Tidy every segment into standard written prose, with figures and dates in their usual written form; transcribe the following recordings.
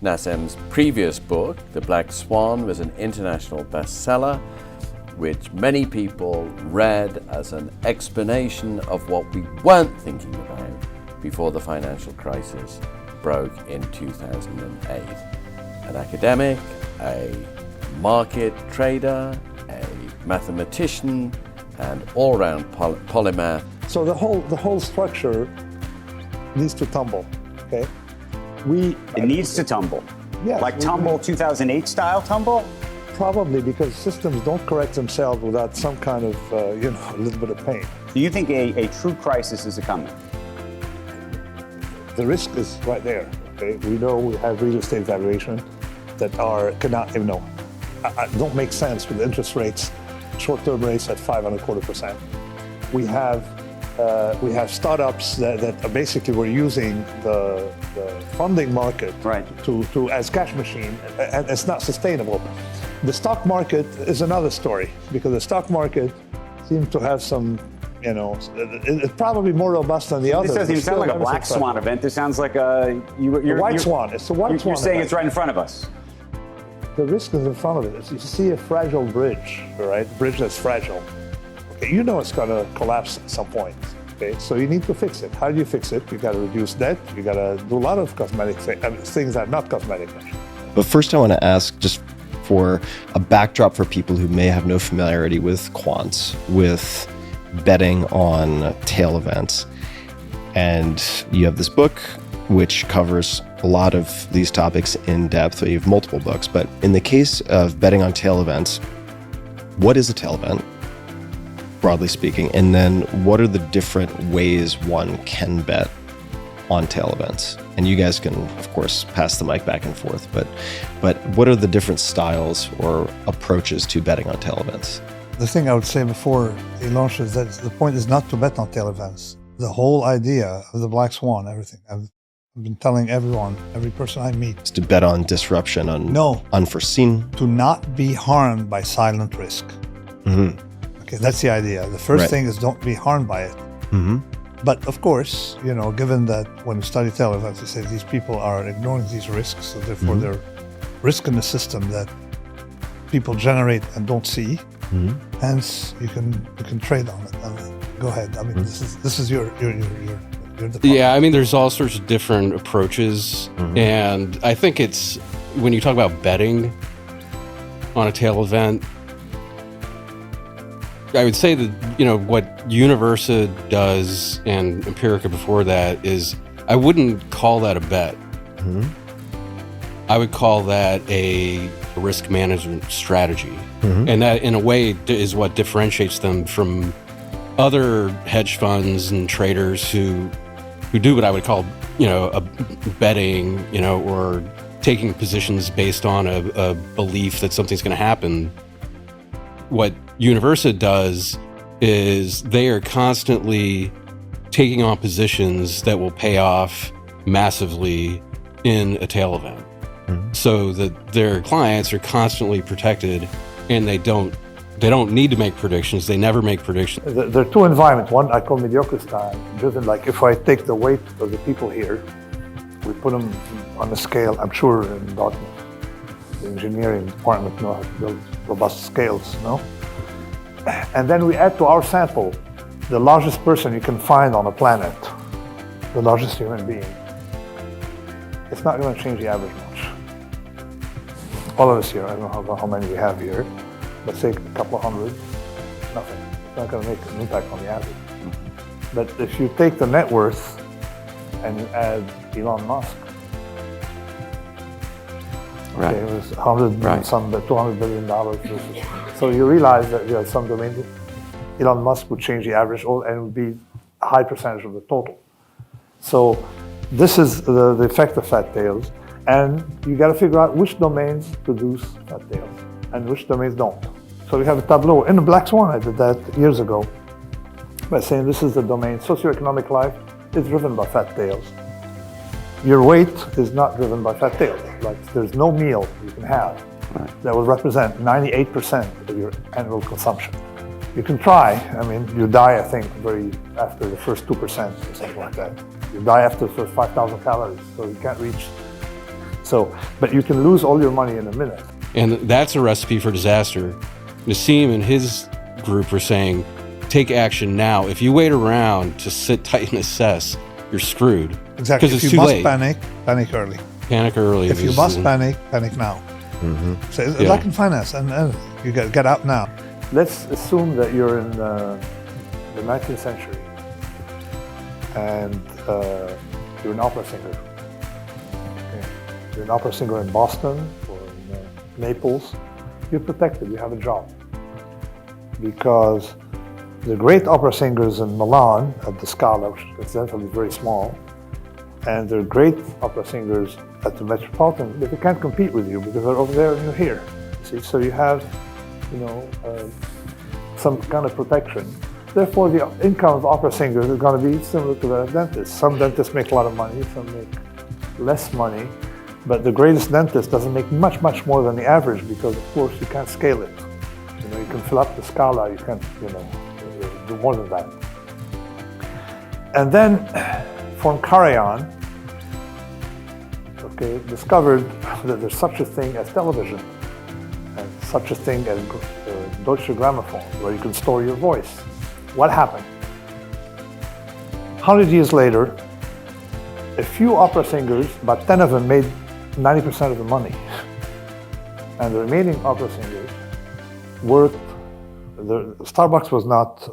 Nassim's previous book, The Black Swan, was an international bestseller, which many people read as an explanation of what we weren't thinking about before the financial crisis broke in 2008. An academic, a market trader, a mathematician, and all-round polymath. So the whole structure needs to tumble, okay? It needs to tumble. Yeah. Like tumble, 2008 style tumble? Probably because systems don't correct themselves without some kind of, a little bit of pain. Do you think a true crisis is coming? The risk is right there, okay? We know we have real estate valuation that don't make sense with interest rates, short-term rates at 5.25%. We have startups that are basically we're using the funding market to as cash machine, and it's not sustainable. The stock market is another story because the stock market seems to have some, it's probably more robust than the others. This doesn't even sound like a black swan event. This sounds like a white swan. It's a white swan. You're saying event. it's right in front of us. The risk is in front of it. You see a fragile bridge, right? A bridge that's fragile. Okay, it's going to collapse at some point. Okay, so you need to fix it. How do you fix it? You got to reduce debt. You got to do a lot of cosmetic things that are not cosmetic. But first, I want to ask just for a backdrop for people who may have no familiarity with quants, with betting on tail events. And you have this book which covers a lot of these topics in depth. You have multiple books, but in the case of betting on tail events, what is a tail event, broadly speaking? And then what are the different ways one can bet on tail events? And you guys can, of course, pass the mic back and forth, but what are the different styles or approaches to betting on tail events? The thing I would say before he launches that the point is not to bet on tail events. The whole idea of the Black Swan, everything, I've been telling everyone, every person I meet. Is to bet on disruption, on unforeseen. To not be harmed by silent risk. Mm-hmm. Okay, that's the idea. The first thing is don't be harmed by it. Mm-hmm. But of course, given that when you study tail events, you say these people are ignoring these risks, so therefore they're risk in the system that people generate and don't see. Mm-hmm. Hence, you can trade on it. Go ahead. I mean, this is your department. Yeah, I mean, there's all sorts of different approaches, and I think it's when you talk about betting on a tail event, I would say that what Universa does and Empirica before that is I wouldn't call that a bet. Mm-hmm. I would call that a risk management strategy. Mm-hmm. And that, in a way, is what differentiates them from other hedge funds and traders who do what I would call, a betting, or taking positions based on a belief that something's going to happen. What Universa does is they are constantly taking on positions that will pay off massively in a tail event. So that their clients are constantly protected, and they don't need to make predictions. They never make predictions. There are two environments. One I call mediocre style, driven like if I take the weight of the people here, we put them on a scale. I'm sure in Dartmouth, the engineering department know how to build robust scales, And then we add to our sample the largest person you can find on the planet, the largest human being. It's not going to change the average much. All of us here, I don't know how many we have here, but say a couple of hundred, nothing. It's not going to make an impact on the average. But if you take the net worth and you add Elon Musk, Right. okay, it was $200 billion versus. So you realize that some domains, Elon Musk would change the average, and it would be a high percentage of the total. So this is the effect of fat tails. And you got to figure out which domains produce fat tails and which domains don't. So we have a tableau. In the Black Swan, I did that years ago by saying this is the domain. Socioeconomic life is driven by fat tails. Your weight is not driven by fat tails. Like there's no meal you can have that will represent 98% of your annual consumption. You can try. I mean, you die, I think, after the first 2% or something like that. You die after the first 5,000 calories, so you can't reach. So, but you can lose all your money in a minute. And that's a recipe for disaster. Nassim and his group were saying, take action now. If you wait around to sit tight and assess, you're screwed. Exactly. Because If it's you too must late. panic early. Panic early. If you is- must panic now. So it's Yeah. like in finance, and you get out now. Let's assume that you're in the 19th century and you're an opera singer. Okay. You're an opera singer in Boston or in Naples. You're protected, you have a job. Because the great opera singers in Milan at the Scala, which incidentally is very small, and the great opera singers at the Metropolitan, they can't compete with you because they're over there and you're here. See, so you have, some kind of protection. Therefore, the income of opera singers is going to be similar to that of dentists. Some dentists make a lot of money, some make less money, but the greatest dentist doesn't make much more than the average because, of course, you can't scale it. You can fill up the Scala, you can't, do more than that. And then von Karajan, discovered that there's such a thing as television and such a thing as Deutsche Grammophon, where you can store your voice. What happened? 100 years later, a few opera singers, about 10 of them made 90% of the money. And the remaining opera singers worked. Starbucks was not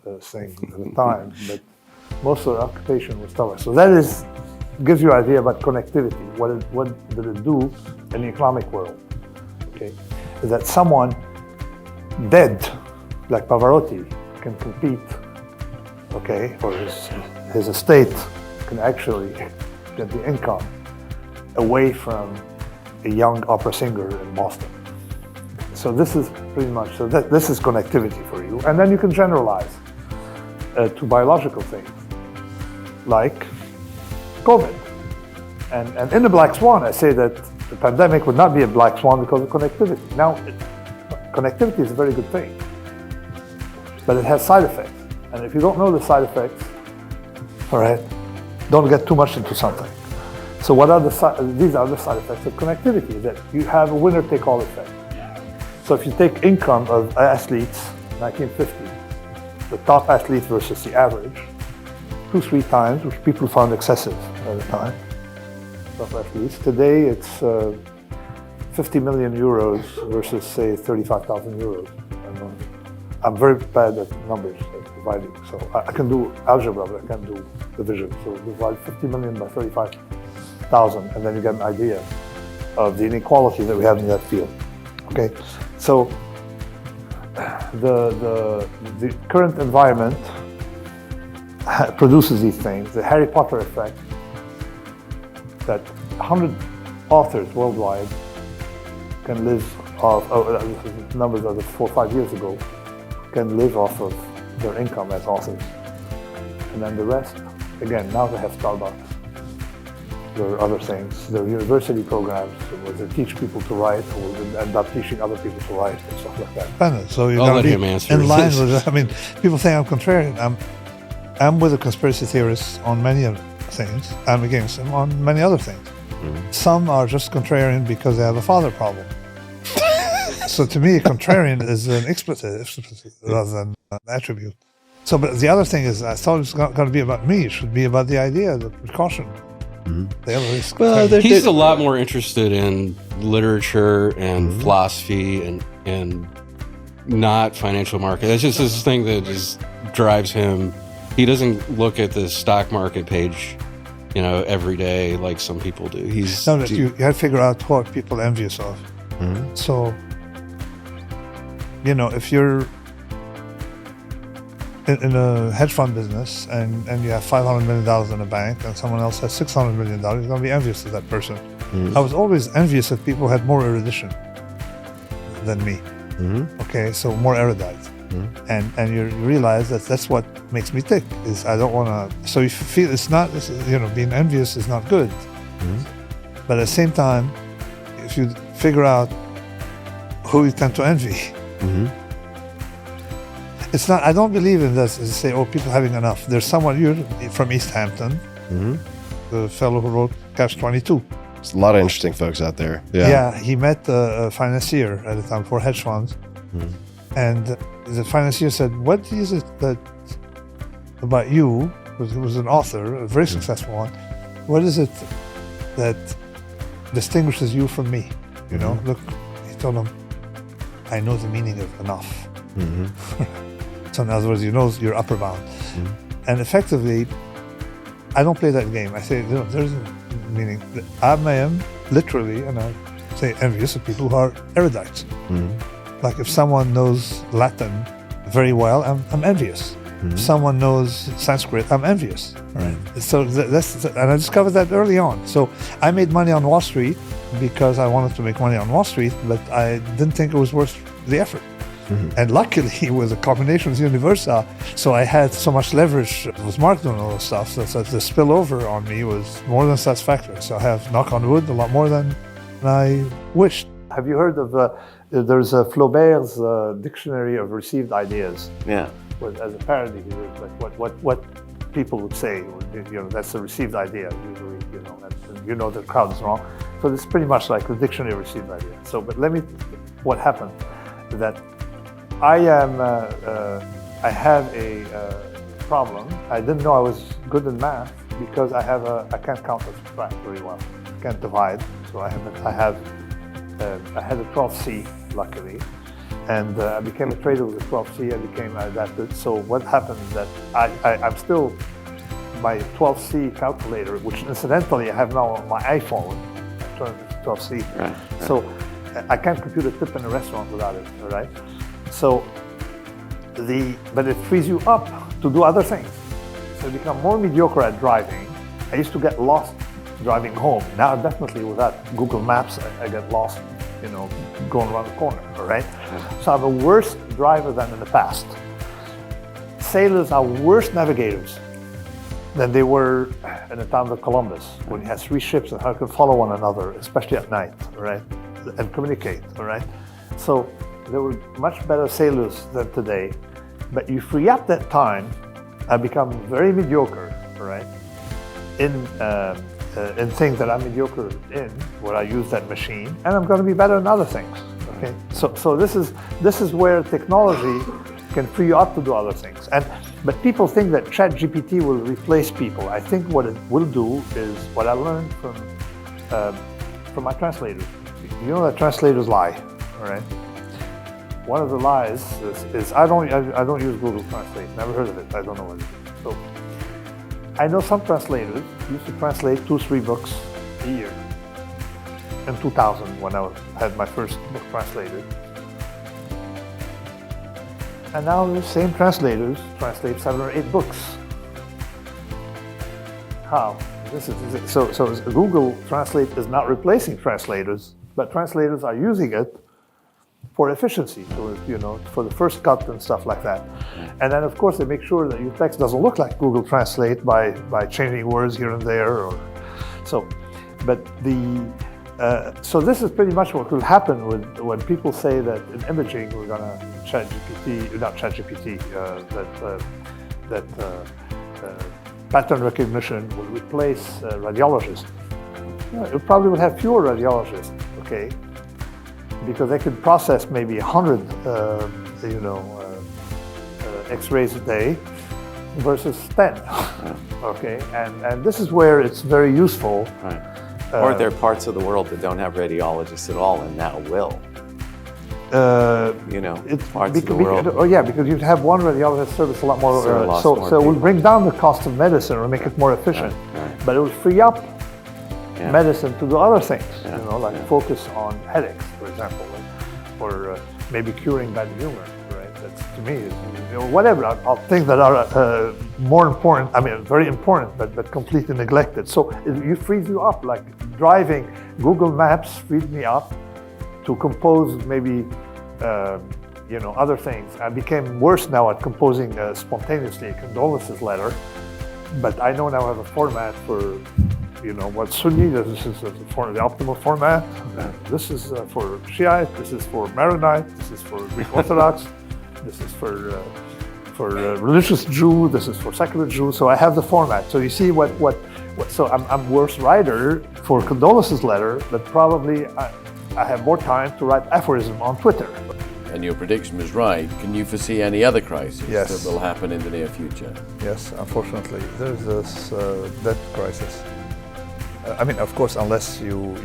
a thing at the time, but most of the occupation was Starbucks. So that gives you an idea about connectivity. What did it do in the economic world? Okay, that someone dead, like Pavarotti, can compete. Okay, or his estate can actually get the income away from a young opera singer in Boston. So this is pretty much, this is connectivity for you. And then you can generalize to biological things, like COVID. And in the Black Swan, I say that the pandemic would not be a Black Swan because of connectivity. Now, connectivity is a very good thing, but it has side effects. And if you don't know the side effects, all right, don't get too much into something. So what are these are the side effects of connectivity, that you have a winner-take-all effect. So if you take income of athletes, 1950, the top athlete versus the average, 2-3 times, which people found excessive at the time, top athletes. Today it's 50 million euros versus, say, 35,000 euros. I'm very bad at numbers, at dividing. So I can do algebra, but I can't do division. So divide 50 million by 35,000, and then you get an idea of the inequality that we have in that field. Okay, so the current environment produces these things. The Harry Potter effect, that 100 authors worldwide can live off, numbers of 4 or 5 years ago, can live off of their income as authors. And then the rest, again, now they have Starbucks. There are other things. There are university programs where they teach people to write, or they end up teaching other people to write and stuff like that. So you're I'll going let to him be answer. in line with, people think I'm contrarian. I'm with the conspiracy theorists on many things. I'm against them on many other things. Some are just contrarian because they have a father problem. So to me, contrarian is an expletive rather than an attribute. So, but the other thing is, I thought it was going to be about me. It should be about the idea, the precaution. The other risk. Well, He's a lot more interested in literature and philosophy and not financial market. That's just this thing that just drives him. He doesn't look at the stock market page, every day like some people do. You have to figure out what people are envious of. So, if you're in a hedge fund business and you have $500 million in a bank and someone else has $600 million, you're going to be envious of that person. I was always envious of people who had more erudition than me. Okay, so more erudite. And you realize that that's what makes me tick, is I don't want to, so you feel it's not, being envious is not good. But at the same time, if you figure out who you tend to envy, it's not, I don't believe in this, to say, people having enough. There's someone, you're from East Hampton, the fellow who wrote Catch-22. There's a lot of interesting folks out there. Yeah, he met a financier at the time for hedge funds. And the financier said, what is it that about you, who was an author, a very successful one, what is it that distinguishes you from me? You know, look, he told him, I know the meaning of enough. So in other words, you know your upper bound. And effectively, I don't play that game. I say, no, there's a meaning. I am literally, and I say envious of people who are erudites. Like if someone knows Latin very well, I'm envious. If someone knows Sanskrit, I'm envious. Right. So and I discovered that early on. So I made money on Wall Street because I wanted to make money on Wall Street, but I didn't think it was worth the effort. And luckily, it was a combination with Universa, so I had so much leverage with Mark doing all this stuff, so the spillover on me was more than satisfactory. So I have, knock on wood, a lot more than I wished. Have you heard of, there's Flaubert's Dictionary of Received Ideas? Yeah. As a parody, like what people would say, that's a received idea, usually, and the crowd is wrong. So it's pretty much like the Dictionary of Received Ideas. So, but what happened, that I have a problem. I didn't know I was good in math because I can't count or subtract very well. I can't divide. So I had a 12C, luckily. And I became a trader with a 12C. I became adapted. So what happened is that I'm still, my 12C calculator, which incidentally I have now on my iPhone, I turned it to 12C. Right. So I can't compute a tip in a restaurant without it, all right? So but it frees you up to do other things. So you become more mediocre at driving. I used to get lost driving home. Now definitely without Google Maps, I get lost, going around the corner, all right? So I'm a worse driver than in the past. Sailors are worse navigators than they were in the time of Columbus, when you had 3 ships and how could follow one another, especially at night, all right? And communicate, all right? So there were much better sailors than today, but you free up that time, I become very mediocre, all right? In things that I'm mediocre in, where I use that machine, and I'm going to be better in other things. Okay, so this is where technology can free you up to do other things. But people think that ChatGPT will replace people. I think what it will do is what I learned from my translators. You know that translators lie, all right? One of the lies is I don't use Google Translate. Never heard of it. I don't know what it is. So I know some translators used to translate 2-3 books a year. In 2000, when I had my first book translated. And now the same translators translate 7 or 8 books. How? So Google Translate is not replacing translators, but translators are using it for efficiency, for the first cut and stuff like that. And then of course they make sure that your text doesn't look like Google Translate by changing words here and there, so this is pretty much what will happen when people say that in imaging we're going to pattern recognition will replace radiologists. It probably will have fewer radiologists, okay? Because they could process maybe 100, X-rays a day versus 10, okay? And this is where it's very useful. Right. Or there are parts of the world that don't have radiologists at all, and now will. It's parts of the world. Oh yeah, because you have one radiologist service a lot more. So it will bring down the cost of medicine or make it more efficient. Right. But it will free up medicine to do other things. Like focus on headaches, for example, or maybe curing bad humor. Right. That's to me, whatever. Things that are more important. I mean, very important, but completely neglected. So it frees you up. Like driving, Google Maps freed me up to compose maybe, other things. I became worse now at composing spontaneously a condolences letter, but I know now I have a format for, what Sunni, this is the optimal format. This is for Shiite, this is for Maronite, this is for Greek Orthodox, this is for religious Jew, this is for secular Jew. So I have the format. So you see what So I'm worse writer for condolences letter, but probably I have more time to write aphorism on Twitter. And your prediction was right. Can you foresee any other crisis Yes. that will happen in the near future? Yes, unfortunately, there's this debt crisis. I mean, of course, unless you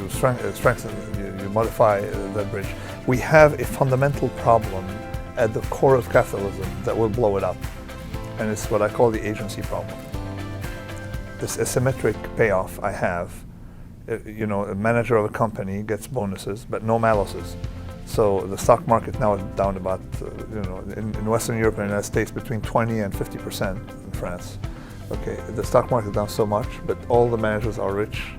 strengthen, you modify that bridge. We have a fundamental problem at the core of capitalism that will blow it up, and it's what I call the agency problem. This asymmetric payoff I have. A manager of a company gets bonuses, but no maluses. So the stock market now is down about, in Western Europe and the United States, between 20 and 50% in France. Okay, the stock market is down so much, but all the managers are rich.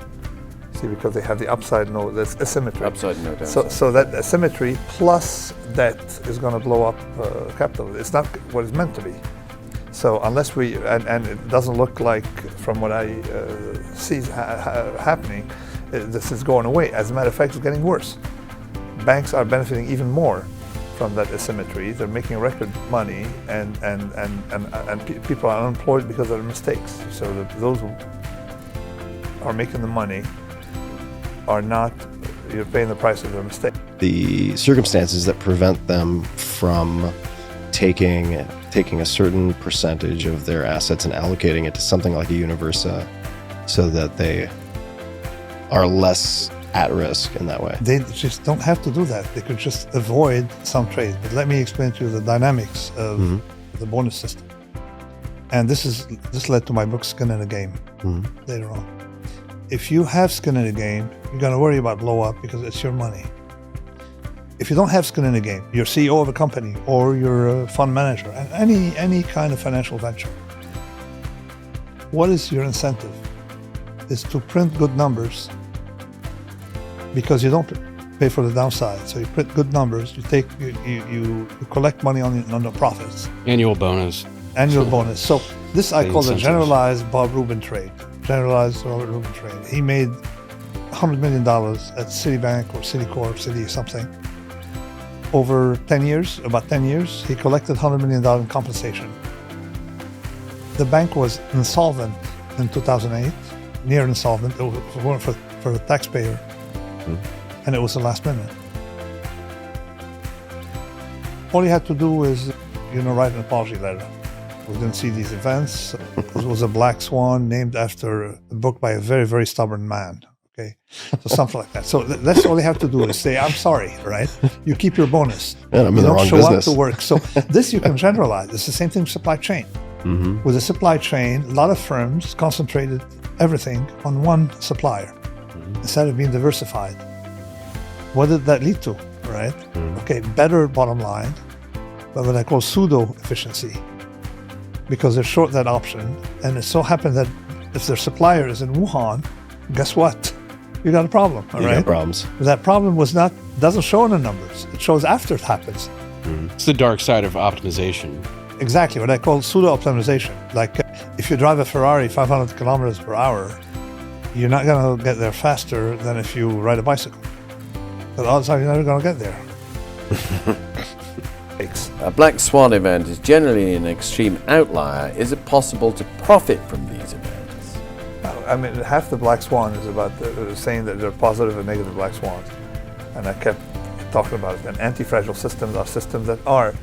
See, because they have the upside no, that's asymmetry. Upside no downside. So that asymmetry plus debt is going to blow up capital. It's not what it's meant to be. So unless we, and it doesn't look like, from what I see happening, this is going away. As a matter of fact, it's getting worse. Banks are benefiting even more from that asymmetry. They're making record money, and people are unemployed because of their mistakes. So those who are making the money are not paying the price of their mistake. The circumstances that prevent them from taking a certain percentage of their assets and allocating it to something like a Universa so that they are less at risk in that way. They just don't have to do that. They could just avoid some trade. But let me explain to you the dynamics of the bonus system. And this led to my book, Skin in the Game, later on. If you have skin in the game, you're going to worry about blow up because it's your money. If you don't have skin in the game, you're CEO of a company or you're a fund manager, and any kind of financial venture, what is your incentive? Is to print good numbers, because you don't pay for the downside. So you print good numbers, you collect money on the profits. Annual bonus. Annual bonus. So this I call the incentives. generalized Bob Rubin trade. Generalized Robert Rubin trade. He made $100 million at Citibank or Citicorp, Citi something. Over 10 years, about 10 years, he collected $100 million in compensation. The bank was insolvent in 2008, near insolvent. It was for the taxpayer. And it was the last minute. All you had to do is, write an apology letter. We didn't see these events. It was a Black Swan named after a book by a very, very stubborn man. Okay, so something like that. So that's all you have to do is say, I'm sorry, right? You keep your bonus. And I'm in you the don't wrong show business. up to work. So this you can generalize. It's the same thing with supply chain. With the supply chain, a lot of firms concentrated everything on one supplier instead of being diversified. What did that lead to, right? Okay, better bottom line, but what I call pseudo-efficiency, because they're short that option, and it so happened that if their supplier is in Wuhan, guess what? You got a problem, all You right? got problems. That problem doesn't show in the numbers. It shows after it happens. It's the dark side of optimization. Exactly, what I call pseudo-optimization. Like if you drive a Ferrari 500 kilometers per hour, you're not going to get there faster than if you ride a bicycle. But odds are you're never going to get there. A Black Swan event is generally an extreme outlier. Is it possible to profit from these events? I mean, half the Black Swan is about saying that there are positive and negative Black Swans. And I kept talking about it. And anti-fragile systems are systems that are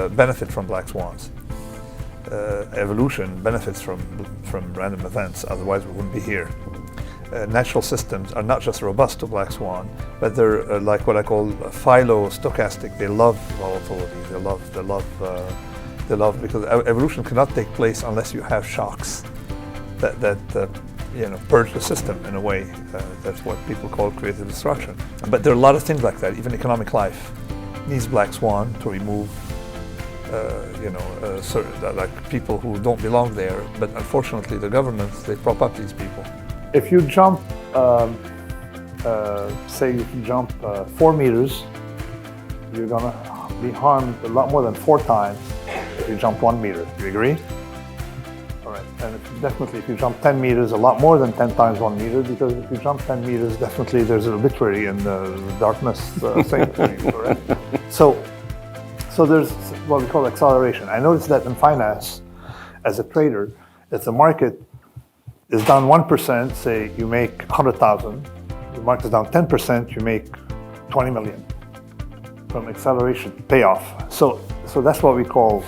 benefit from Black Swans. Evolution benefits from random events, otherwise we wouldn't be here. Natural systems are not just robust to Black Swan, but they're like what I call philo-stochastic. They love volatility. They love because evolution cannot take place unless you have shocks that purge the system in a way. That's what people call creative destruction. But there are a lot of things like that. Even economic life needs Black Swan to remove like people who don't belong there. But unfortunately, the governments, they prop up these people. If you jump, say if you jump 4 meters, you're gonna be harmed a lot more than 4 times if you jump 1 meter. Do you agree? All right. And if you jump 10 meters, a lot more than 10 times 1 meter, because if you jump 10 meters, definitely there's an obituary in the darkness thing for you, correct? So there's what we call acceleration. I noticed that in finance, as a trader, it's a market is down 1%, say you make 100,000, the market is down 10%, you make 20 million from acceleration payoff. So that's what we call,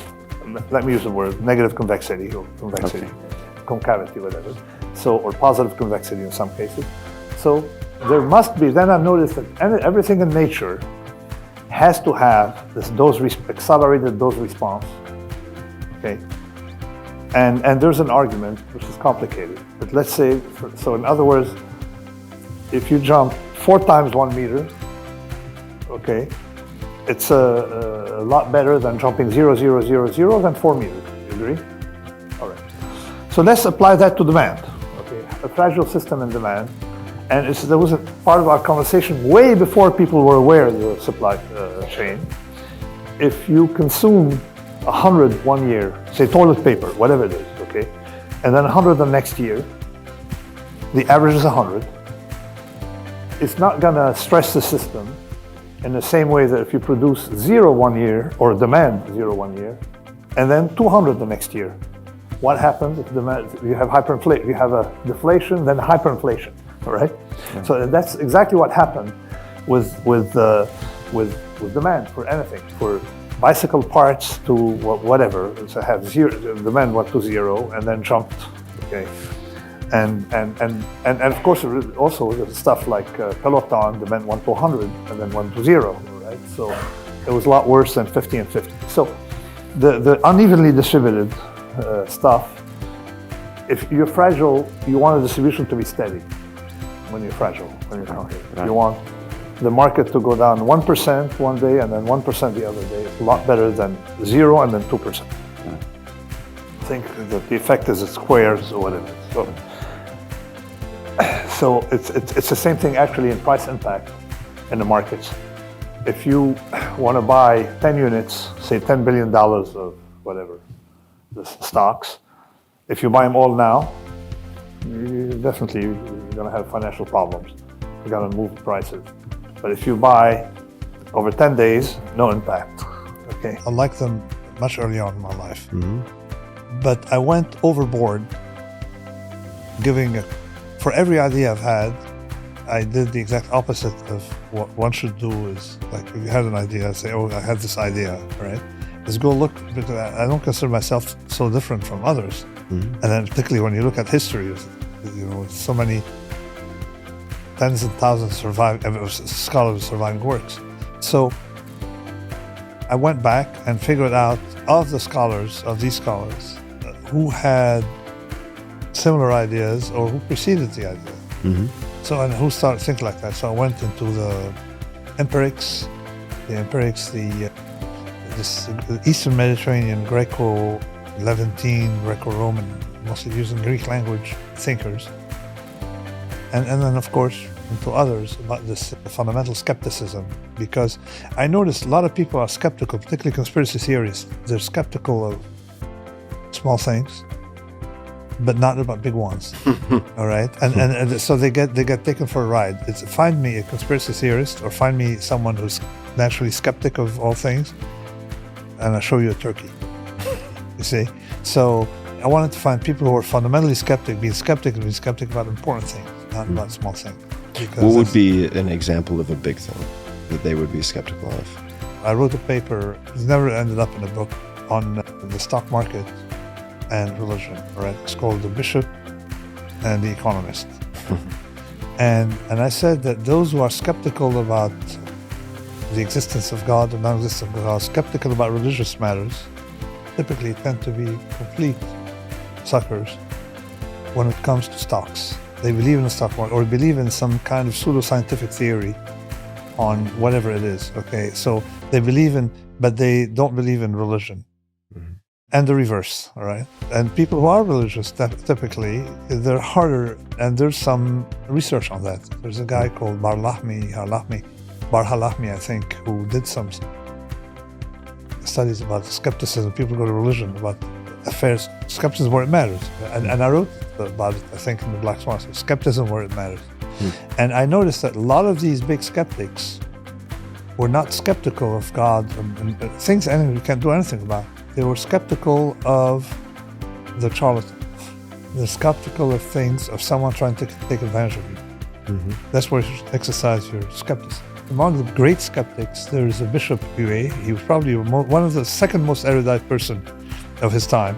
let me use the word, negative convexity or convexity, concavity, whatever. So, or positive convexity in some cases. So there must be, then I've noticed that everything in nature has to have this accelerated dose response, okay? And there's an argument, which is complicated, but let's say, so in other words, if you jump 4 times 1 meter, okay, it's a lot better than jumping 0, 0, 0, 0 than 4 meters. You agree? All right. So let's apply that to demand. Okay, a fragile system in demand, and there was a part of our conversation way before people were aware of the supply chain. If you consume 100 one year, say toilet paper, whatever it is, okay, and then 100 the next year, the average is 100. It's not gonna stress the system in the same way that if you produce 0 one year, or demand 0 one year, and then 200 the next year. What happens if you have hyperinflation? You have a deflation, then hyperinflation, all right? Yeah. So that's exactly what happened with demand for anything, for bicycle parts to whatever. So have demand went to 0 and then jumped, okay? And of course also stuff like Peloton, demand went to 100 and then went to 0, right? So it was a lot worse than 50 and 50. So the unevenly distributed stuff, if you're fragile, you want a distribution to be steady when you're fragile, when you're counting. Right. You want the market to go down 1% one day and then 1% the other day. It's a lot better than 0 and then 2%. Yeah. I think that the effect is squares or whatever. So it's the same thing actually in price impact in the markets. If you want to buy 10 units, say $10 billion of whatever, the stocks, if you buy them all now, you're going to have financial problems. You're going to move prices. But if you buy over 10 days, no impact. Okay. I liked them much early on in my life. Mm-hmm. But I went overboard for every idea I've had, I did the exact opposite of what one should do. Is like, if you had an idea, say, oh, I had this idea, right? Is go look, because I don't consider myself so different from others. Mm-hmm. And then particularly when you look at history, so many tens and thousands scholars surviving works. So I went back and figured out of these scholars, who had similar ideas or who preceded the idea. Mm-hmm. So, and who started thinking like that. So I went into the empirics, this Eastern Mediterranean, Levantine, Greco-Roman, mostly using Greek language thinkers. And then, of course, into others about this fundamental skepticism, because I noticed a lot of people are skeptical, particularly conspiracy theorists. They're skeptical of small things, but not about big ones. All right, and so they get taken for a ride. It's find me a conspiracy theorist or find me someone who's naturally skeptic of all things, and I'll show you a turkey. You see, so I wanted to find people who are fundamentally skeptic, being skeptic about important things, not about small things. What would be an example of a big thing that they would be skeptical of? I wrote a paper, it never ended up in a book, on the stock market and religion, right? It's called The Bishop and the Economist. and I said that those who are skeptical about the existence of God and non-existence of God, skeptical about religious matters, typically tend to be complete suckers when it comes to stocks. They believe in the stock market or believe in some kind of pseudo-scientific theory on whatever it is, okay? So they believe in, but they don't believe in religion. Mm-hmm. And the reverse, all right? And people who are religious, typically, they're harder, and there's some research on that. There's a guy called Bar Halahmi, I think, who did some studies about skepticism. People go to religion about affairs, skepticism where it matters. And I wrote about it, I think, in the Black Swan, so skepticism where it matters. And I noticed that a lot of these big skeptics were not skeptical of God and things you can't do anything about. They were skeptical of the charlatan. They're skeptical of things, of someone trying to take advantage of you. That's where you should exercise your skepticism. Among the great skeptics, there is a Bishop Huey. He was probably one of the second most erudite person of his time.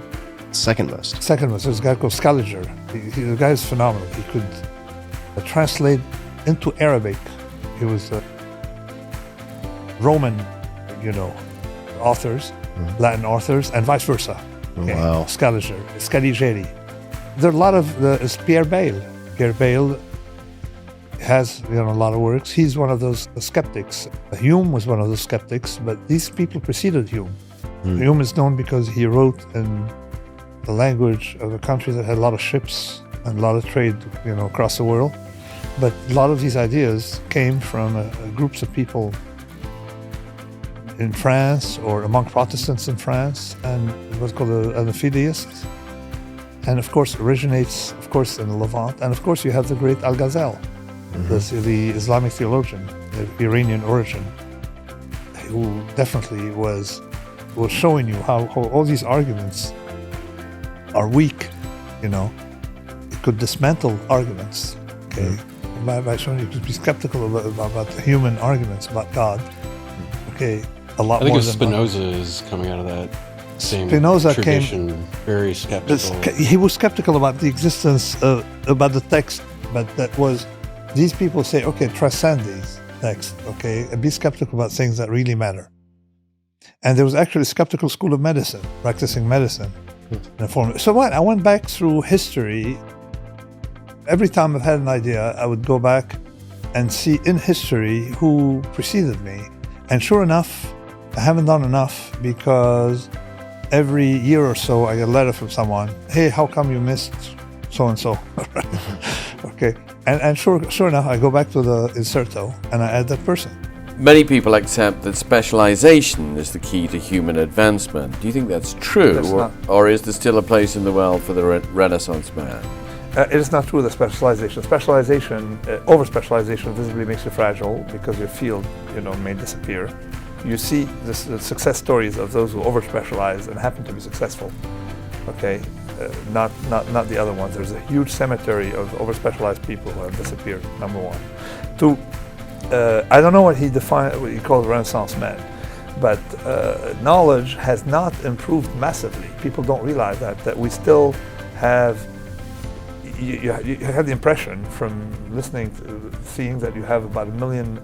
Second most. Second most. There's a guy called Scaliger. The guy is phenomenal. He could translate into Arabic. He was Roman, authors, Latin authors, and vice versa. Okay. Wow. Scaligeri. There are a lot of, is Pierre Bayle. Pierre Bayle has a lot of works. He's one of those skeptics. Hume was one of those skeptics, but these people preceded Hume. Hume is known because he wrote in the language of a country that had a lot of ships and a lot of trade, across the world. But a lot of these ideas came from groups of people in France or among Protestants in France, and it was called an atheist. And of course originates, in the Levant. And of course you have the great Al-Ghazal, the Islamic theologian, of Iranian origin, who definitely was showing you how all these arguments are weak, It could dismantle arguments, okay? By showing you to be skeptical about the human arguments about God, okay? A lot I think more Spinoza is coming out of that same Spinoza tradition, very skeptical. He was skeptical about the existence about the text, but these people say, okay, transcend these texts, okay, and be skeptical about things that really matter. And there was actually a skeptical school of medicine, practicing medicine. So I went back through history. Every time I've had an idea, I would go back and see in history who preceded me. And sure enough, I haven't done enough, because every year or so I get a letter from someone, hey, how come you missed so-and-so? Okay. And sure enough, I go back to the inserto and I add that person. Many people accept that specialization is the key to human advancement. Do you think that's true, or is there still a place in the world for the Renaissance man? It is not true, the specialization. Over-specialization visibly makes you fragile because your field, may disappear. You see the success stories of those who over-specialize and happen to be successful. Okay, not the other ones. There's a huge cemetery of over-specialized people who have disappeared. Number one. Two, I don't know what he called Renaissance man, but knowledge has not improved massively. People don't realize that we still have. You have the impression from seeing that you have about 1 million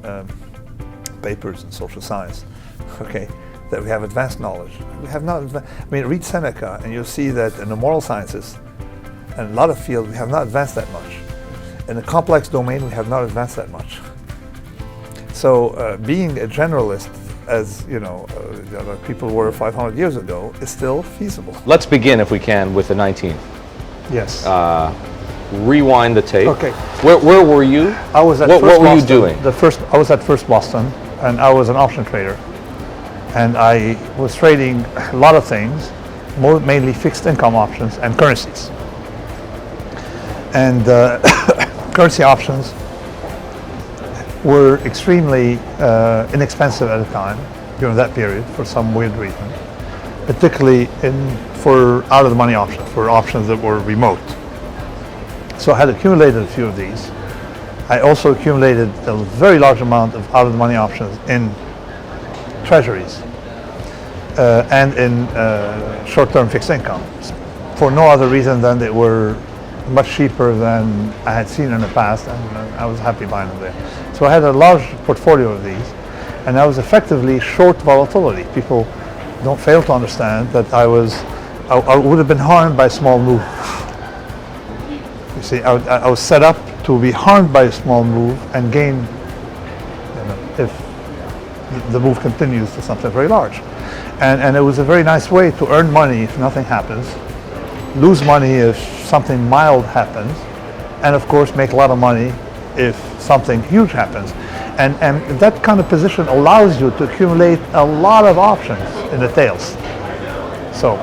papers in social science, okay, that we have advanced knowledge. We have not. Read Seneca, and you'll see that in the moral sciences and a lot of fields we have not advanced that much. In a complex domain, we have not advanced that much. So being a generalist, as people were 500 years ago, is still feasible. Let's begin, if we can, with the 19th. Yes. Rewind the tape. Okay. Where were you? I was at what First were Boston. you doing? I was at First Boston, and I was an option trader, and I was trading a lot of things, mainly fixed income options and currencies. And currency options were extremely inexpensive at the time during that period for some weird reason, particularly for out-of-the-money options, for options that were remote. So I had accumulated a few of these. I also accumulated a very large amount of out-of-the-money options in treasuries and in short-term fixed income, for no other reason than they were much cheaper than I had seen in the past, and I was happy buying them there. So I had a large portfolio of these, and I was effectively short volatility. People don't fail to understand that I would have been harmed by a small move. You see, I was set up to be harmed by a small move and gain, if the move continues to something very large. And it was a very nice way to earn money if nothing happens, lose money if something mild happens, and of course make a lot of money if something huge happens. And that kind of position allows you to accumulate a lot of options in the tails. So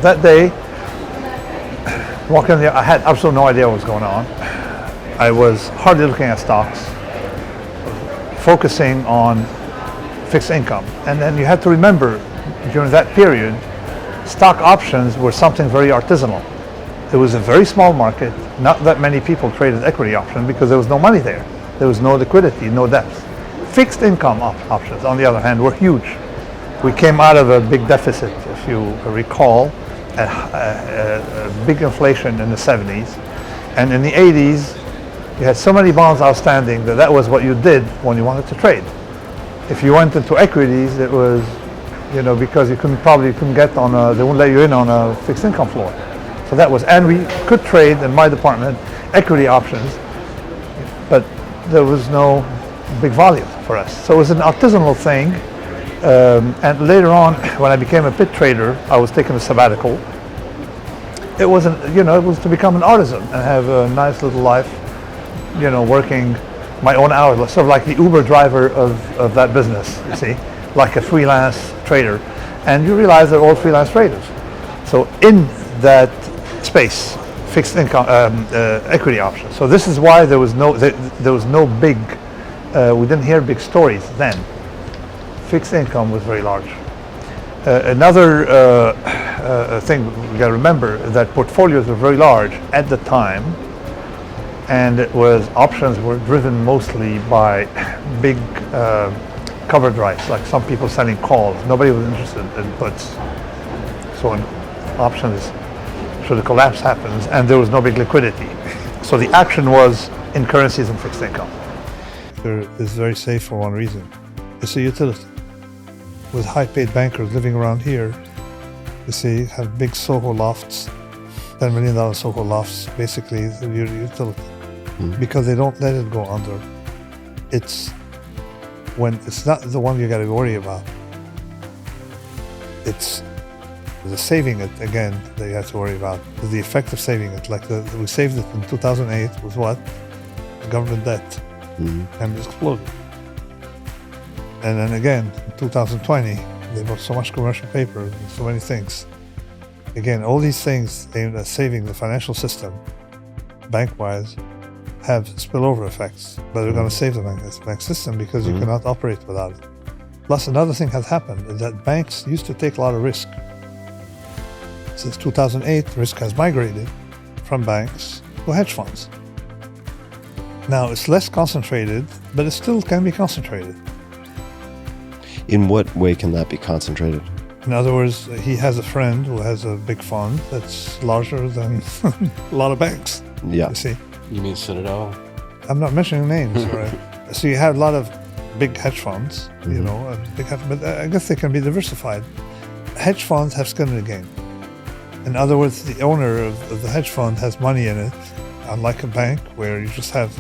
that day, walking in there, I had absolutely no idea what was going on. I was hardly looking at stocks, focusing on fixed income. And then you have to remember, during that period, stock options were something very artisanal. It was a very small market. Not that many people traded equity options because there was no money there. There was no liquidity, no depth. Fixed income options, on the other hand, were huge. We came out of a big deficit, if you recall, a big inflation in the 70s. And in the 80s, you had so many bonds outstanding that was what you did when you wanted to trade. If you went into equities, it was, because you couldn't get on they wouldn't let you in on a fixed income floor. So that was, and we could trade in my department equity options, but there was no big volume for us. So it was an artisanal thing. And later on, when I became a pit trader, I was taking a sabbatical. It wasn't, it was to become an artisan and have a nice little life, working my own hours, sort of like the Uber driver of that business, you see, like a freelance trader. And you realize they're all freelance traders. So in that space, fixed income, equity options. So this is why there was no big, we didn't hear big stories then. Fixed income was very large. Another thing we got to remember that portfolios were very large at the time, and options were driven mostly by big covered rights, like some people selling calls. Nobody was interested in puts. So when options, so the collapse happens, and there was no big liquidity. So the action was in currencies and fixed income. It's very safe for one reason. It's a utility. With high-paid bankers living around here, you see, have big Soho lofts, $10 million Soho lofts, basically your utility, because they don't let it go under. It's not the one you got to worry about. It's the saving it again that you have to worry about. The effect of saving it, like we saved it in 2008 with what? Government debt, and it exploded. And then again, in 2020, they bought so much commercial paper and so many things. Again, all these things aimed at saving the financial system, bank-wise, have spillover effects. But they're going to save the bank system because you cannot operate without it. Plus, another thing has happened is that banks used to take a lot of risk. Since 2008, risk has migrated from banks to hedge funds. Now, it's less concentrated, but it still can be concentrated. In what way can that be concentrated? In other words, he has a friend who has a big fund that's larger than a lot of banks. Yeah. You see? You mean Citadel? I'm not mentioning names, right? So you have a lot of big hedge funds, but I guess they can be diversified. Hedge funds have skin in the game. In other words, the owner of the hedge fund has money in it, unlike a bank where you just have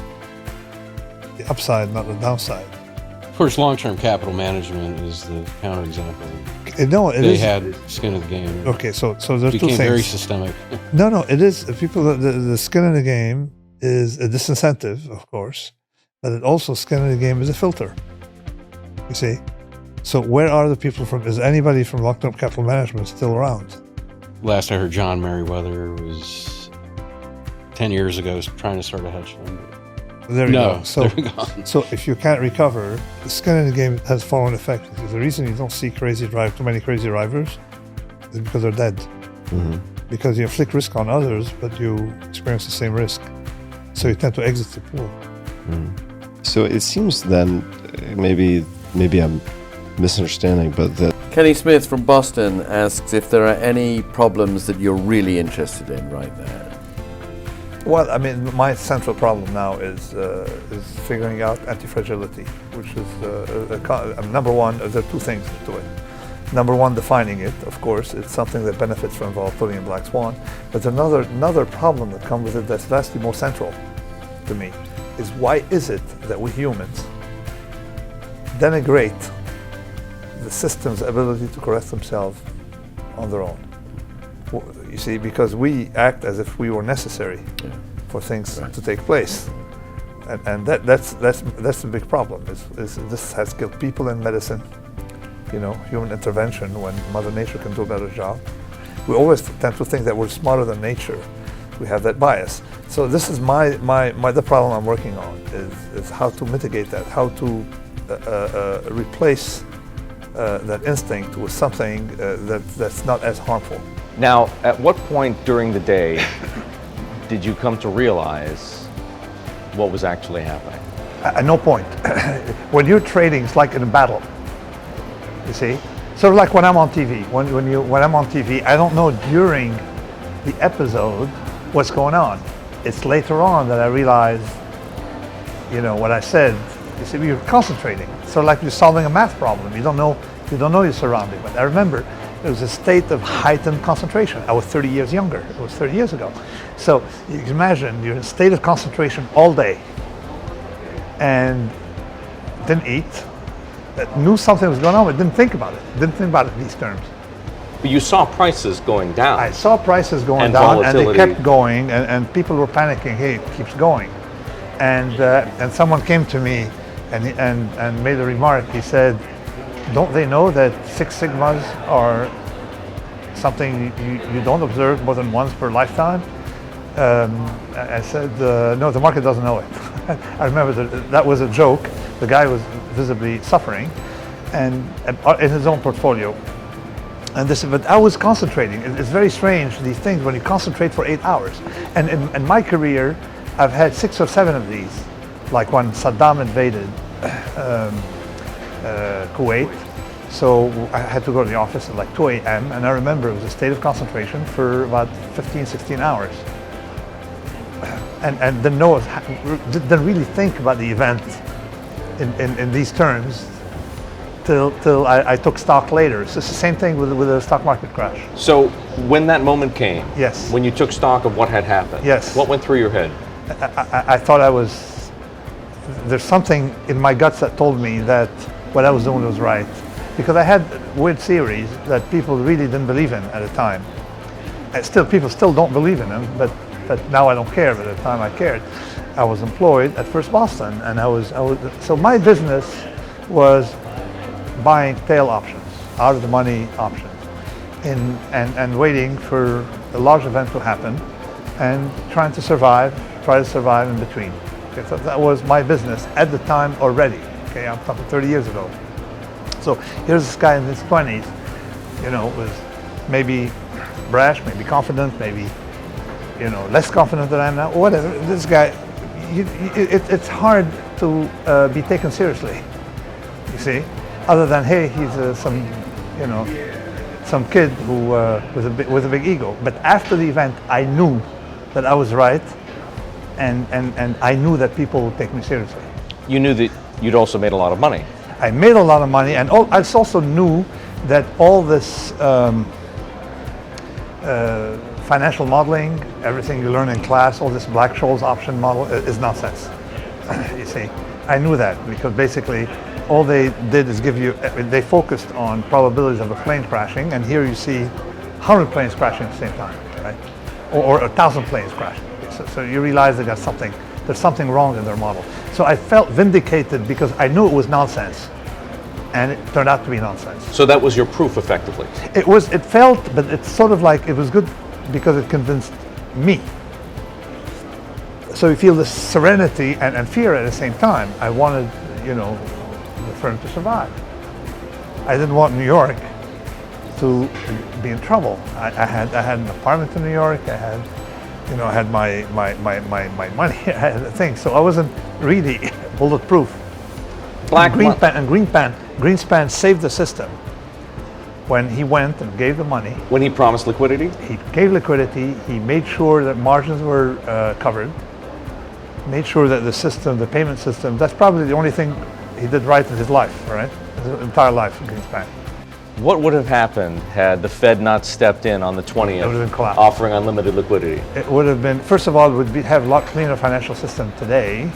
the upside, not the downside. Of course, long-term capital management is the counterexample. No, it they is. had skin in the game. Okay, so there's two became things. very systemic. No, it is. The skin in the game is a disincentive, of course, but it also skin in the game is a filter. You see? So where are the people from? Is anybody from long-term capital management still around? Last I heard, John Merriweather was 10 years ago trying to start a hedge fund. There you go. They're gone. So if you can't recover, the skin in the game has fallen effect. The reason you don't see too many crazy drivers is because they're dead. Because you inflict risk on others, but you experience the same risk. So you tend to exit the pool. So it seems then, maybe I'm misunderstanding, but that Kenny Smith from Boston asks if there are any problems that you're really interested in right now. Well, I mean, my central problem now is figuring out anti-fragility, which is number one. There are two things to it. Number one, defining it. Of course, it's something that benefits from volatility in Black Swan. But another problem that comes with it that's vastly more central to me is why is it that we humans denigrate the system's ability to correct themselves on their own? You see, because we act as if we were necessary for things to take place, and that's a big problem. This has killed people in medicine. Human intervention when Mother Nature can do a better job. We always tend to think that we're smarter than nature. We have that bias. So this is the problem I'm working on is how to mitigate that, how to replace that instinct with something that's not as harmful. Now, at what point during the day did you come to realize what was actually happening? At no point. When you're trading, it's like in a battle. You see, sort of like when I'm on TV. When I'm on TV, I don't know during the episode what's going on. It's later on that I realize, what I said. You see, you're concentrating. So like you're solving a math problem. You don't know your surrounding. But I remember it was a state of heightened concentration. I was 30 years younger. It was 30 years ago. So you can imagine you're in a state of concentration all day and didn't eat, knew something was going on, but didn't think about it. Didn't think about it in these terms. But you saw prices going down. I saw prices going And down, and they volatility. kept going, and people were panicking. Hey, it keeps going, and someone came to me and made a remark. He said, "Don't they know that Six Sigmas are something you don't observe more than once per lifetime?" I said, "No, the market doesn't know it." I remember that was a joke. The guy was visibly suffering, and in his own portfolio. But I was concentrating. It's very strange, these things, when you concentrate for 8 hours. And in my career, I've had 6 or 7 of these. Like when Saddam invaded Kuwait. So I had to go to the office at like 2 a.m. And I remember it was a state of concentration for about 15, 16 hours. And didn't really think about the event in these terms till I took stock later. So it's the same thing with the stock market crash. So when that moment came, Yes. when you took stock of what had happened, Yes. what went through your head? I thought there's something in my guts that told me that what I was doing was right. Because I had weird theories that people really didn't believe in at the time. And people still don't believe in them, but now I don't care, but at the time I cared. I was employed at First Boston, and so my business was buying tail options, out of the money options, and waiting for a large event to happen, and try to survive in between. Okay, so that was my business at the time already. Okay, I'm talking 30 years ago. So here's this guy in his 20s, was maybe brash, maybe confident, maybe less confident than I am now. Whatever. This guy, it's hard to be taken seriously. You see, other than hey, he's some kid who with a big ego. But after the event, I knew that I was right, and I knew that people would take me seriously. You knew that you'd also made a lot of money. I made a lot of money, and I also knew that all this financial modeling, everything you learn in class, all this Black-Scholes option model is nonsense. You see, I knew that because basically all they did is they focused on probabilities of a plane crashing, and here you see 100 planes crashing at the same time, right? Or 1,000 planes crashing. So you realize there's something wrong in their model. So I felt vindicated because I knew it was nonsense, and it turned out to be nonsense. So that was your proof, effectively. It felt, but it's sort of like it was good because it convinced me. So you feel this serenity and fear at the same time. I wanted, the firm to survive. I didn't want New York to be in trouble. I had an apartment in New York. I had my money. I had the thing. So I wasn't really bulletproof. Greenspan saved the system when he went and gave the money. When he promised liquidity? He gave liquidity. He made sure that margins were covered. Made sure that the system, the payment system, that's probably the only thing he did right in his life, right? His entire life, Greenspan. What would have happened had the Fed not stepped in on the 20th, It would have been collapsed. offering unlimited liquidity? It would have been, first of all, have a lot cleaner financial system today,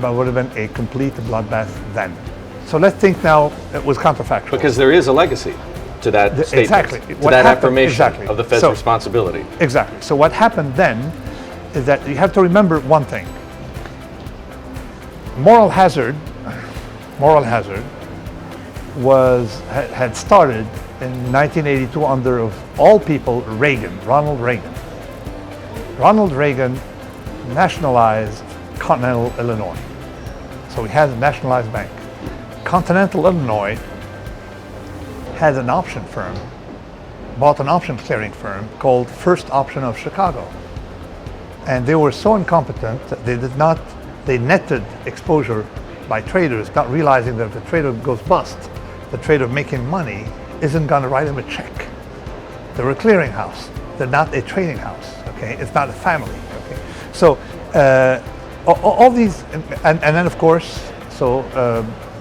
but it would have been a complete bloodbath then. So let's think now it was counterfactual. Because there is a legacy to that statement, exactly. to What that happened- affirmation exactly. of the Fed's So- responsibility. Exactly. So what happened then is that you have to remember one thing. Moral hazard had started in 1982 under, of all people, Ronald Reagan. Ronald Reagan nationalized Continental Illinois. So we had a nationalized bank. Continental Illinois had an option firm bought an option clearing firm called First Option of Chicago. And they were so incompetent that they netted exposure by traders, not realizing that if the trader goes bust, the trader making money isn't going to write him a check. They're a clearinghouse. They're not a trading house, okay? It's not a family, okay? So all these, and then of course,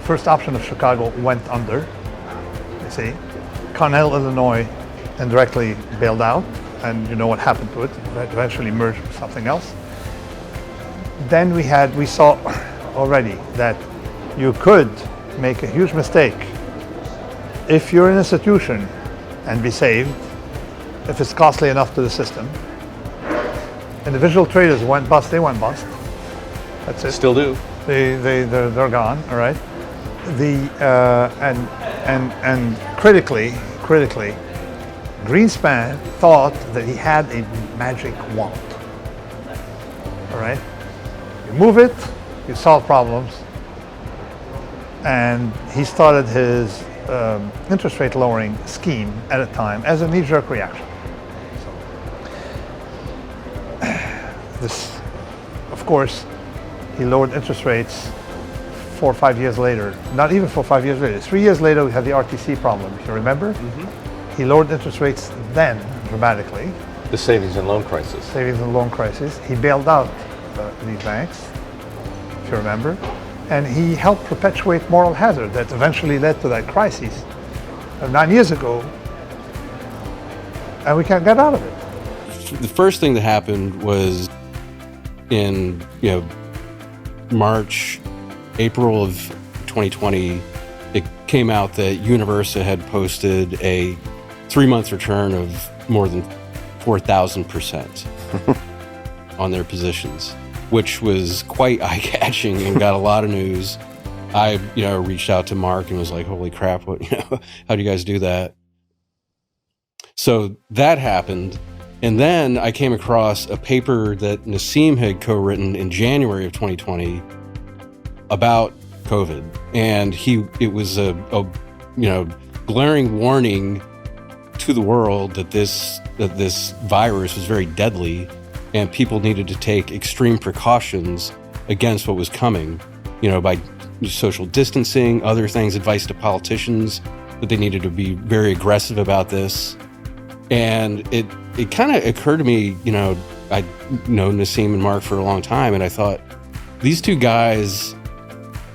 First Option of Chicago went under, you see. Cornell, Illinois, indirectly bailed out, and you know what happened to it. It eventually merged with something else. Then we saw already that you could make a huge mistake if you're an institution and be saved, if it's costly enough to the system. Individual traders went bust, they went bust. That's it. Still do. They're gone, all right? And critically, Greenspan thought that he had a magic wand, all right? You move it, you solve problems. And he started his interest rate lowering scheme at a time as a knee-jerk reaction. This, of course, he lowered interest rates 4 or 5 years later. Not even 4 or 5 years later. 3 years later, we had the RTC problem, if you remember. Mm-hmm. He lowered interest rates then dramatically. The savings and loan crisis. Savings and loan crisis. He bailed out these banks, if you remember. And he helped perpetuate moral hazard that eventually led to that crisis 9 years ago. And we can't get out of it. The first thing that happened was in March, April of 2020, it came out that Universa had posted a 3-month return of more than 4,000% on their positions, which was quite eye-catching and got a lot of news. I, reached out to Mark and was like, "Holy crap! How do you guys do that?" So that happened, and then I came across a paper that Nassim had co-written in January of 2020 about COVID, and it was a glaring warning to the world that this virus was very deadly, and people needed to take extreme precautions against what was coming, by social distancing, other things, advice to politicians that they needed to be very aggressive about this. And it kind of occurred to me, I know Nassim and Mark for a long time, and I thought, these two guys,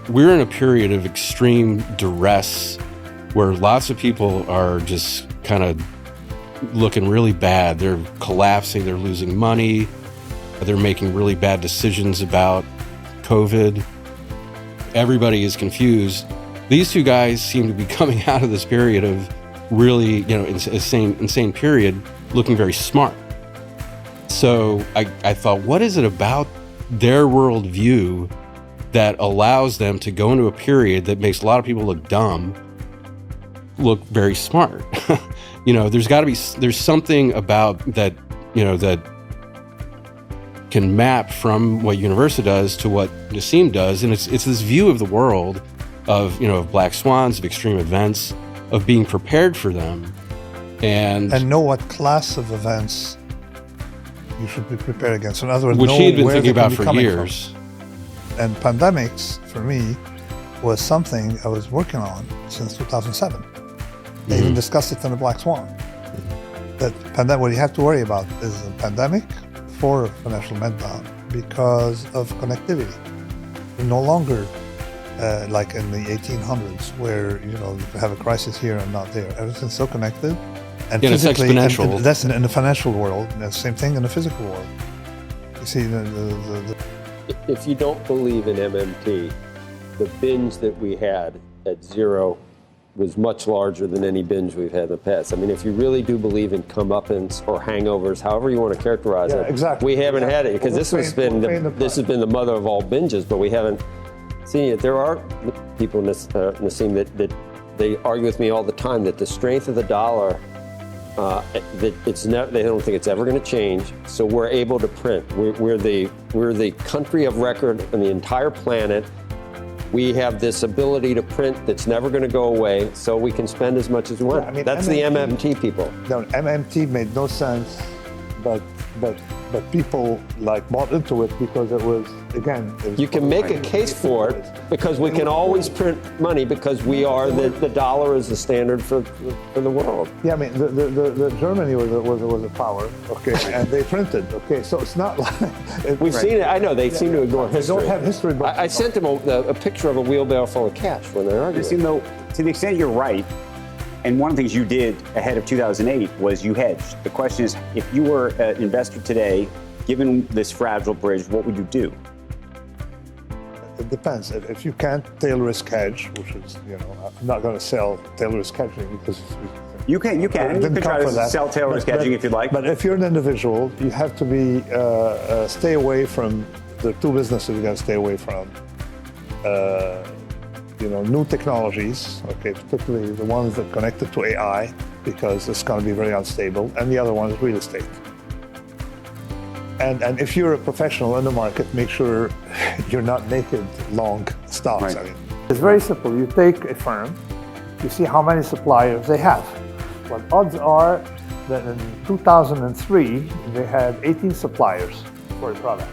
we're in a period of extreme duress where lots of people are just kind of looking really bad. They're collapsing, they're losing money, they're making really bad decisions about COVID. Everybody is confused. These two guys seem to be coming out of this period of really, insane period, looking very smart. So I thought, what is it about their worldview that allows them to go into a period that makes a lot of people look dumb, look very smart? There's something about that, that can map from what Universa does to what Nassim does. And it's this view of the world of black swans, of extreme events, of being prepared for them. And know what class of events you should be prepared against. In other words, which know he had been where thinking they can about be for coming years. from. And pandemics, for me, was something I was working on since 2007. They even discussed it in the Black Swan. That what you have to worry about is a pandemic for financial meltdown because of connectivity. We're no longer like in the 1800s where you have a crisis here and not there. Everything's so connected. And it's exponential. And that's in the financial world. And the same thing in the physical world. You see, if you don't believe in MMT, the binge that we had at zero was much larger than any binge we've had in the past. I mean, if you really do believe in comeuppance or hangovers, however you want to characterize it, exactly. We haven't had it because this has been the mother of all binges, but we haven't seen it. There are people, Nassim, that they argue with me all the time that the strength of the dollar, that they don't think it's ever going to change. So we're able to print. We're the country of record on the entire planet We have this ability to print that's never going to go away, so we can spend as much as we want. Yeah, I mean, that's the MMT people. No, MMT made no sense, but people like bought into it because it was, again, it was You can make a case for it because we can always print money because we are the dollar is the standard for the world. Yeah, I mean, the Germany was a power, okay, and they printed, okay, so it's not like We've seen it. I know they seem to ignore history. They don't have history books. I sent them a picture of a wheelbarrow full of cash when they argued. Nassim, though, to the extent you're right, and one of the things you did ahead of 2008 was you hedged. The question is, if you were an investor today, given this fragile bridge, what would you do? It depends. If you can't tail risk hedge, which is, I'm not going to sell tail risk hedging because You can try to sell tail risk hedging if you'd like. But if you're an individual, you have to be stay away from the two businesses you got to stay away from. New technologies, okay, particularly the ones that connected to AI, because it's going to be very unstable, and the other one is real estate. And if you're a professional in the market, make sure you're not naked long stocks. Right. I mean, it's very simple. You take a firm, you see how many suppliers they have. Well, odds are that in 2003, they had 18 suppliers for a product.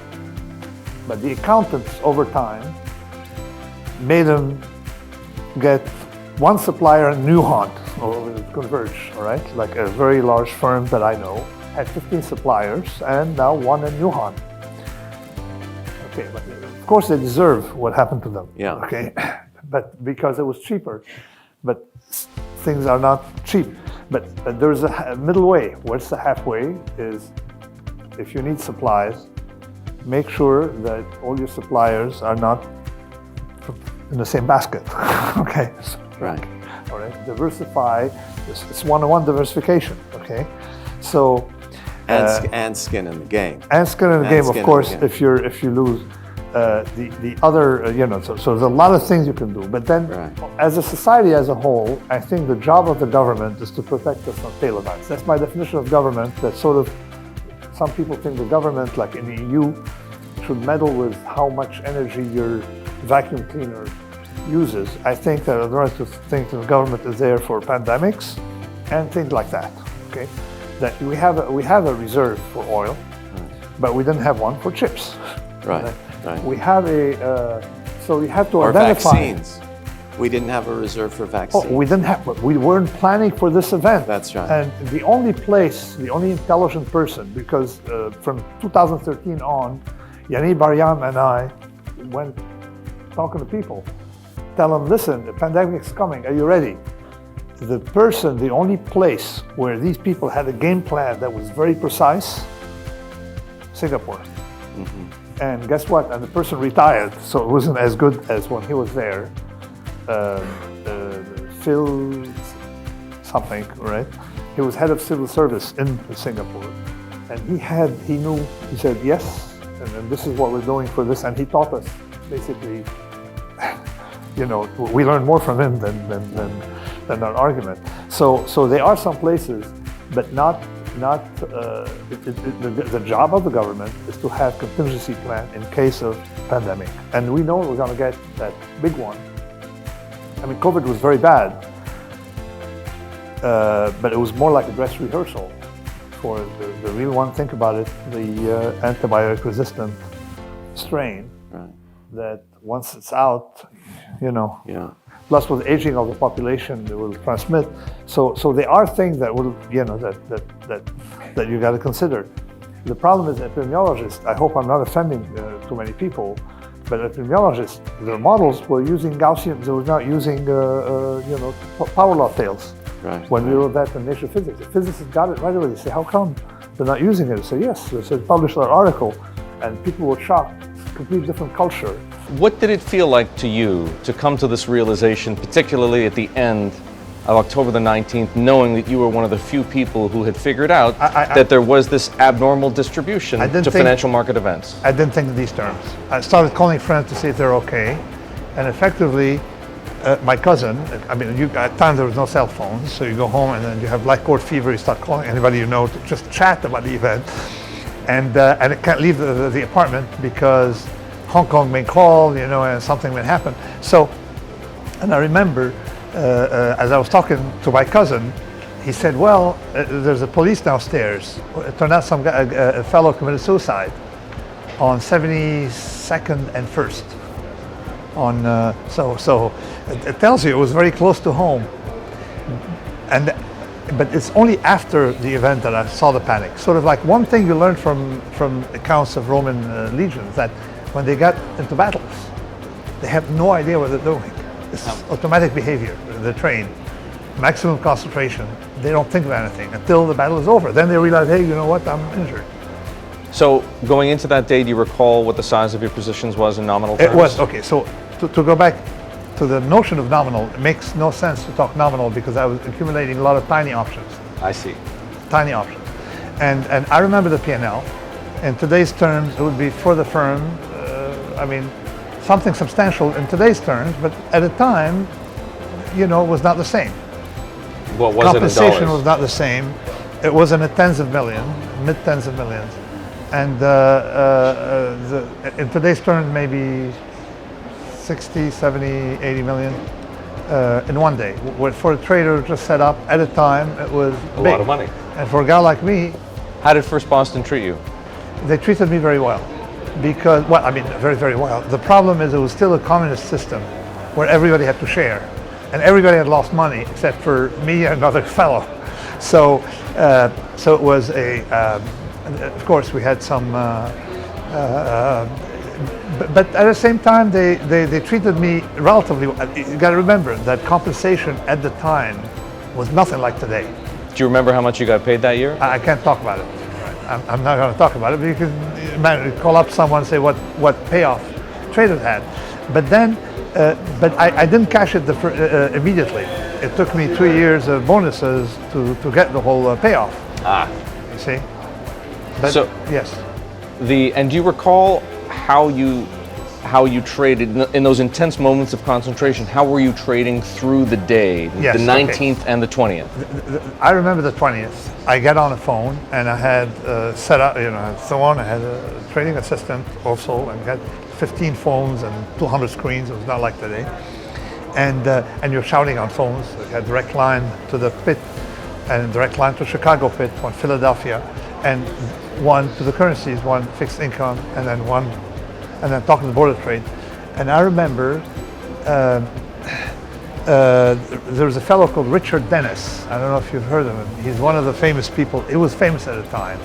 But the accountants over time made them get one supplier in Newhant, or Converge, all right? Like a very large firm that I know had 15 suppliers and now one in Newhant. Okay, but of course they deserve what happened to them. Yeah. Okay, but because it was cheaper, but things are not cheap. But there's a middle way. What's the halfway is if you need supplies, make sure that all your suppliers are not in the same basket. Okay. Right. All right. Diversify. It's one-on-one diversification. Okay. So. And skin in the game. And skin in the game, of course. If you lose the other, so there's a lot of things you can do. But then, as a society as a whole, I think the job of the government is to protect us from tail events. That's my definition of government. That sort of, some people think the government, like in the EU, should meddle with how much energy your vacuum cleaner uses. I think that the rest of things the government is there for pandemics and things like that. Okay, that we have a reserve for oil, but we didn't have one for chips. Right. Right. We have so you have to or identify. Vaccines. We didn't have a reserve for vaccines. Oh, we didn't have. We weren't planning for this event. That's right. And the only intelligent person, because from 2013 on, Yaniv Baryam and I went talking to people, tell them, listen, the pandemic is coming. Are you ready? The only place where these people had a game plan that was very precise, Singapore. Mm-hmm. And guess what? And the person retired, so it wasn't as good as when he was there. Phil something, right? He was head of civil service in Singapore. And he knew, he said, yes, and then this is what we're doing for this. And he taught us, basically, we learned more from him than our argument. So there are some places, but not the job of the government is to have contingency plan in case of pandemic. And we know we're going to get that big one. I mean, COVID was very bad, but it was more like a dress rehearsal for the real one. Think about it, the antibiotic resistant strain, right, that once it's out, Yeah. Plus, with aging of the population, it will transmit. So there are things that will, that you got to consider. The problem is epidemiologists. I hope I'm not offending too many people, but epidemiologists, their models were using Gaussian. They were not using, power law tails. Right. When we wrote that in Nature Physics, the physicists got it right away. They say, "How come they're not using it?" I say, "Yes." They published our article, and people were shocked. It's a completely different culture. What did it feel like to you to come to this realization, particularly at the end of October the 19th, knowing that you were one of the few people who had figured out that there was this abnormal distribution to financial market events? I didn't think in these terms. I started calling friends to see if they're okay, and effectively, my cousin, at times there was no cell phones, so you go home and then you have black cord fever, you start calling anybody you know to just chat about the event, and I can't leave the apartment because Hong Kong may call, and something may happen. So, and I remember, as I was talking to my cousin, he said, well, there's a police downstairs. It turned out some guy, a fellow committed suicide on 72nd and 1st. So it tells you it was very close to home. But it's only after the event that I saw the panic. Sort of like one thing you learn from accounts of Roman legions, that when they got into battles, they have no idea what they're doing. It's automatic behavior. They're trained, maximum concentration. They don't think of anything until the battle is over. Then they realize, hey, you know what? I'm injured. So going into that day, do you recall what the size of your positions was in nominal terms? It was, okay, so to go back to the notion of nominal, it makes no sense to talk nominal because I was accumulating a lot of tiny options. I see. Tiny options. And I remember the P&L. In today's terms, it would be for the firm, something substantial in today's terms, but at the time, it was not the same. What was it in dollars? Compensation was not the same. It was in the tens of millions, mid-tens of millions. And in today's terms, maybe 60, 70, 80 million in one day. For a trader just set up at a time, it was a lot of money. And for a guy like me, how did First Boston treat you? They treated me very well. Because, very, very well. The problem is it was still a communist system where everybody had to share. And everybody had lost money except for me and another fellow. So it was of course we had some, but at the same time they treated me relatively well. You got to remember that compensation at the time was nothing like today. Do you remember how much you got paid that year? I can't talk about it. I'm not going to talk about it, but you can call up someone and say what payoff traders had. But then, I didn't cash it immediately. It took me 2 years of bonuses to get the whole payoff. You see? But, so yes. And do you recall how you traded in those intense moments of concentration? How were you trading through the day, yes, the 19th and the 20th? I remember the 20th. I get on the phone and I had set up, so on. I had a trading assistant also, and had 15 phones and 200 screens. It was not like today. And you're shouting on phones. You had direct line to the pit, and direct line to Chicago pit, one Philadelphia, and one to the currencies, one fixed income, and then talking to the Board of Trade. And I remember there was a fellow called Richard Dennis. I don't know if you've heard of him. He's one of the famous people. He was famous at the time.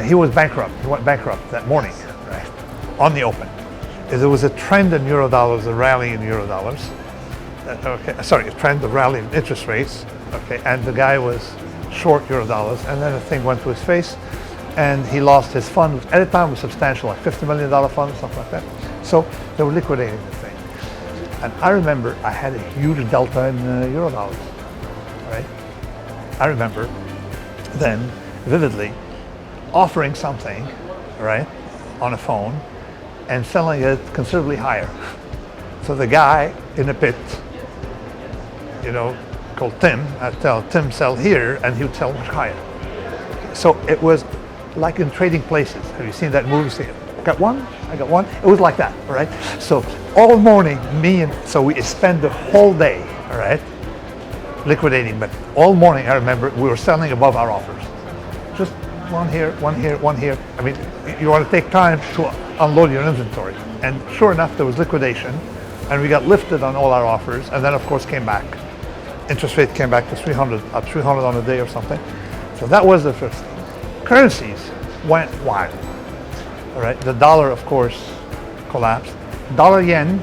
He was bankrupt. He went bankrupt that morning, right, on the open. There was a trend in Eurodollars, a rally in Eurodollars. A trend of rally in interest rates. Okay, and the guy was short Eurodollars, and then the thing went to his face, and he lost his fund, which at the time was substantial, like $50 million fund, something like that. So they were liquidating the thing. And I remember I had a huge delta in Eurodollars, right? I remember then vividly offering something, right, on a phone and selling it considerably higher. So the guy in the pit, called Tim, I'd tell Tim sell here, and he would sell much higher. So it was like in Trading Places. Have you seen that movie? Got one? I got one. It was like that, all right? So all morning, so we spent the whole day, all right, liquidating. But all morning, I remember we were selling above our offers. Just one here, one here, one here. I mean, you want to take time to unload your inventory. And sure enough, there was liquidation, and we got lifted on all our offers, and then of course came back. Interest rate came back to 300, up 300 on a day or something. So that was the first thing. Currencies went wild. All right, the dollar, of course, collapsed. Dollar yen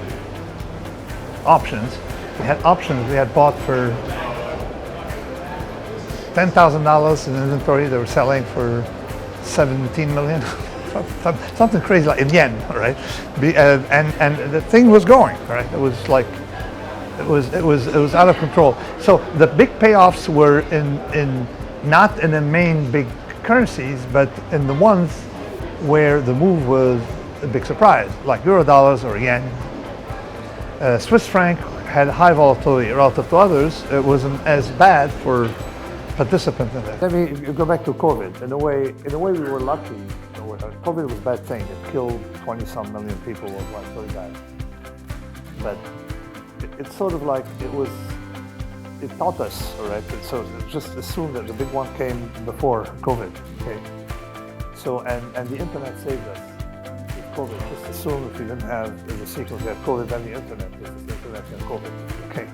options. We had options we had bought for $10,000 in inventory. They were selling for 17 million, something crazy like in yen. All right, and the thing was going. All right, it was like it was out of control. So the big payoffs were in not in the main big currencies, but in the ones where the move was a big surprise, like Eurodollars or yen. Swiss franc had high volatility relative to others. It wasn't as bad for participants in that. Let me go back to COVID. In a way we were lucky, or COVID was a bad thing. It killed 20-some million people worldwide, very bad. But it's sort of like it taught us, all right? So just assume that the big one came before COVID, okay? So, and the internet saved us with COVID. Just assume if you didn't have the sequence, you had COVID, then the internet, this is the internet and COVID, okay?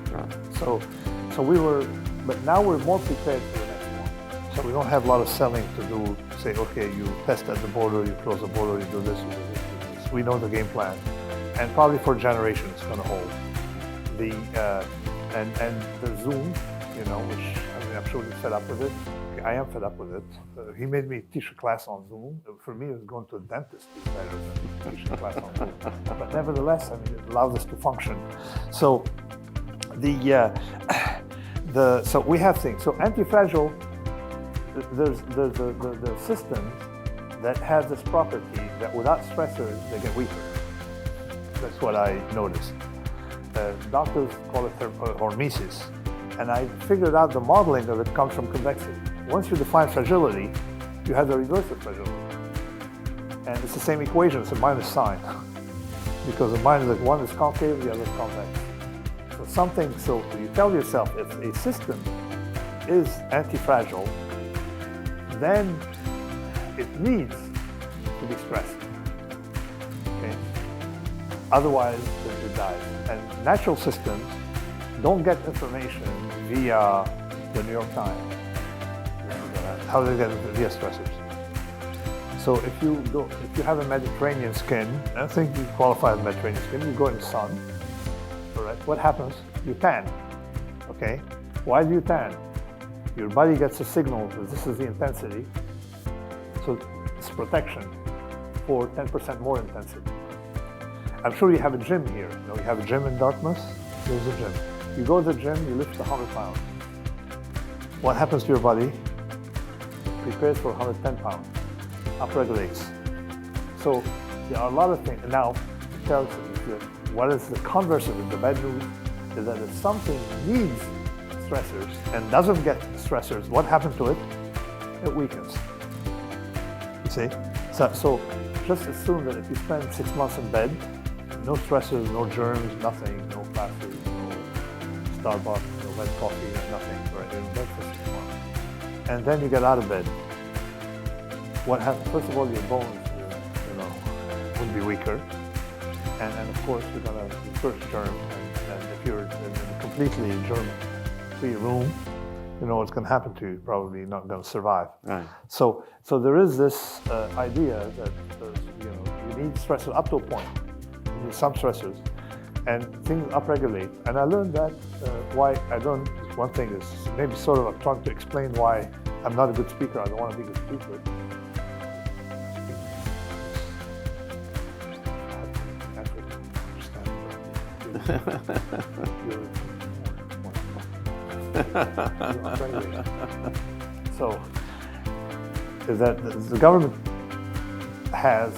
So we were, but now we're more prepared for the next one. So we don't have a lot of selling to do, say, okay, you test at the border, you close the border, you do this, you do this, you do this. We know the game plan. And probably for generations it's gonna hold. And the Zoom, you know, which, I mean, I'm sure you're fed up with it. I am fed up with it. He made me teach a class on Zoom. For me, it was going to a dentist is better than teaching a class on Zoom. But nevertheless, I mean, it allows us to function. So so we have things. So anti-fragile, there's the systems that have this property that without stressors, they get weaker. That's what I noticed. Doctors call it hormesis. And I figured out the modeling of it comes from convexity. Once you define fragility, you have the reverse of fragility. And it's the same equation, it's a minus sign. Because the minus, like one is concave, the other is convex. So you tell yourself if a system is anti-fragile, then it needs to be stressed. Okay? Otherwise, it dies. And natural systems don't get information via the New York Times. How do they get it? Via stressors. So if you have a Mediterranean skin, I think you qualify as Mediterranean skin, you go in the sun, all right? What happens? You tan, okay? Why do you tan? Your body gets a signal that this is the intensity, so it's protection for 10% more intensity. I'm sure you have a gym here. You know, you have a gym in Dartmouth, there's a gym. You go to the gym, you lift 100 pounds. What happens to your body? It prepares for 110 pounds, upregulates. So there are a lot of things. And now, it tells you what is the converse of it. The bad news is that if something needs stressors and doesn't get stressors, what happens to it? It weakens. You see? So just assume that if you spend 6 months in bed, no stressors, no germs, nothing, no classes, no Starbucks, no wet coffee, nothing, right? You're in bed for 6 months. And then you get out of bed. What happens? First of all, your bones, would be weaker. And of course, you're gonna first germs. And if you're in a completely germ-free room, you know what's gonna happen to you. You're probably not gonna survive. Right. So there is this idea that you need stressors up to a point. You need some stressors, and things upregulate. And I learned that one thing is maybe sort of I'm trying to explain why I'm not a good speaker. I don't want to be a good speaker. So is that the government has,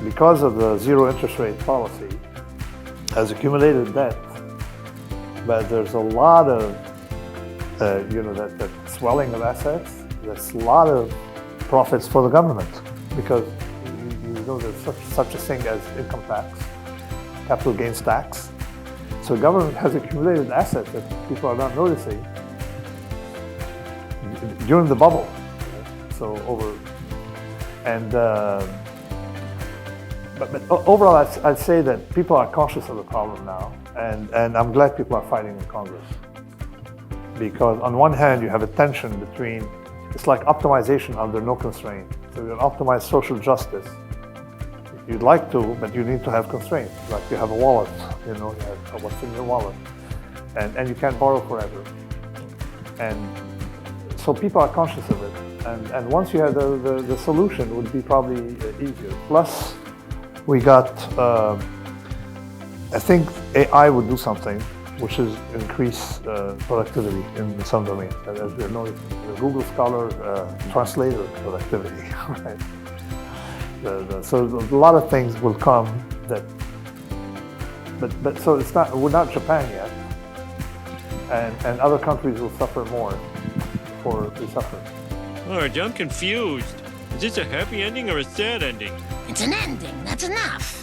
because of the zero interest rate policy, has accumulated debt, but there's a lot of that swelling of assets. There's a lot of profits for the government because you know there's such a thing as income tax, capital gains tax. So government has accumulated assets that people are not noticing during the bubble. So but overall, I'd say that people are conscious of the problem now, and I'm glad people are fighting in Congress. Because on one hand, you have a tension between, it's like optimization under no constraint. So you optimize social justice. You'd like to, but you need to have constraints. Like you have a wallet, you have what's in your wallet, and you can't borrow forever. And so people are conscious of it. And once you have the solution would be probably easier. Plus, we got, I think AI would do something, which is increase productivity in some domains. As we know, the Google Scholar translator productivity, right? So a lot of things will come that, but so we're not Japan yet, and other countries will suffer more before we suffer. Lord, I'm confused. Is this a happy ending or a sad ending? It's an ending, that's enough.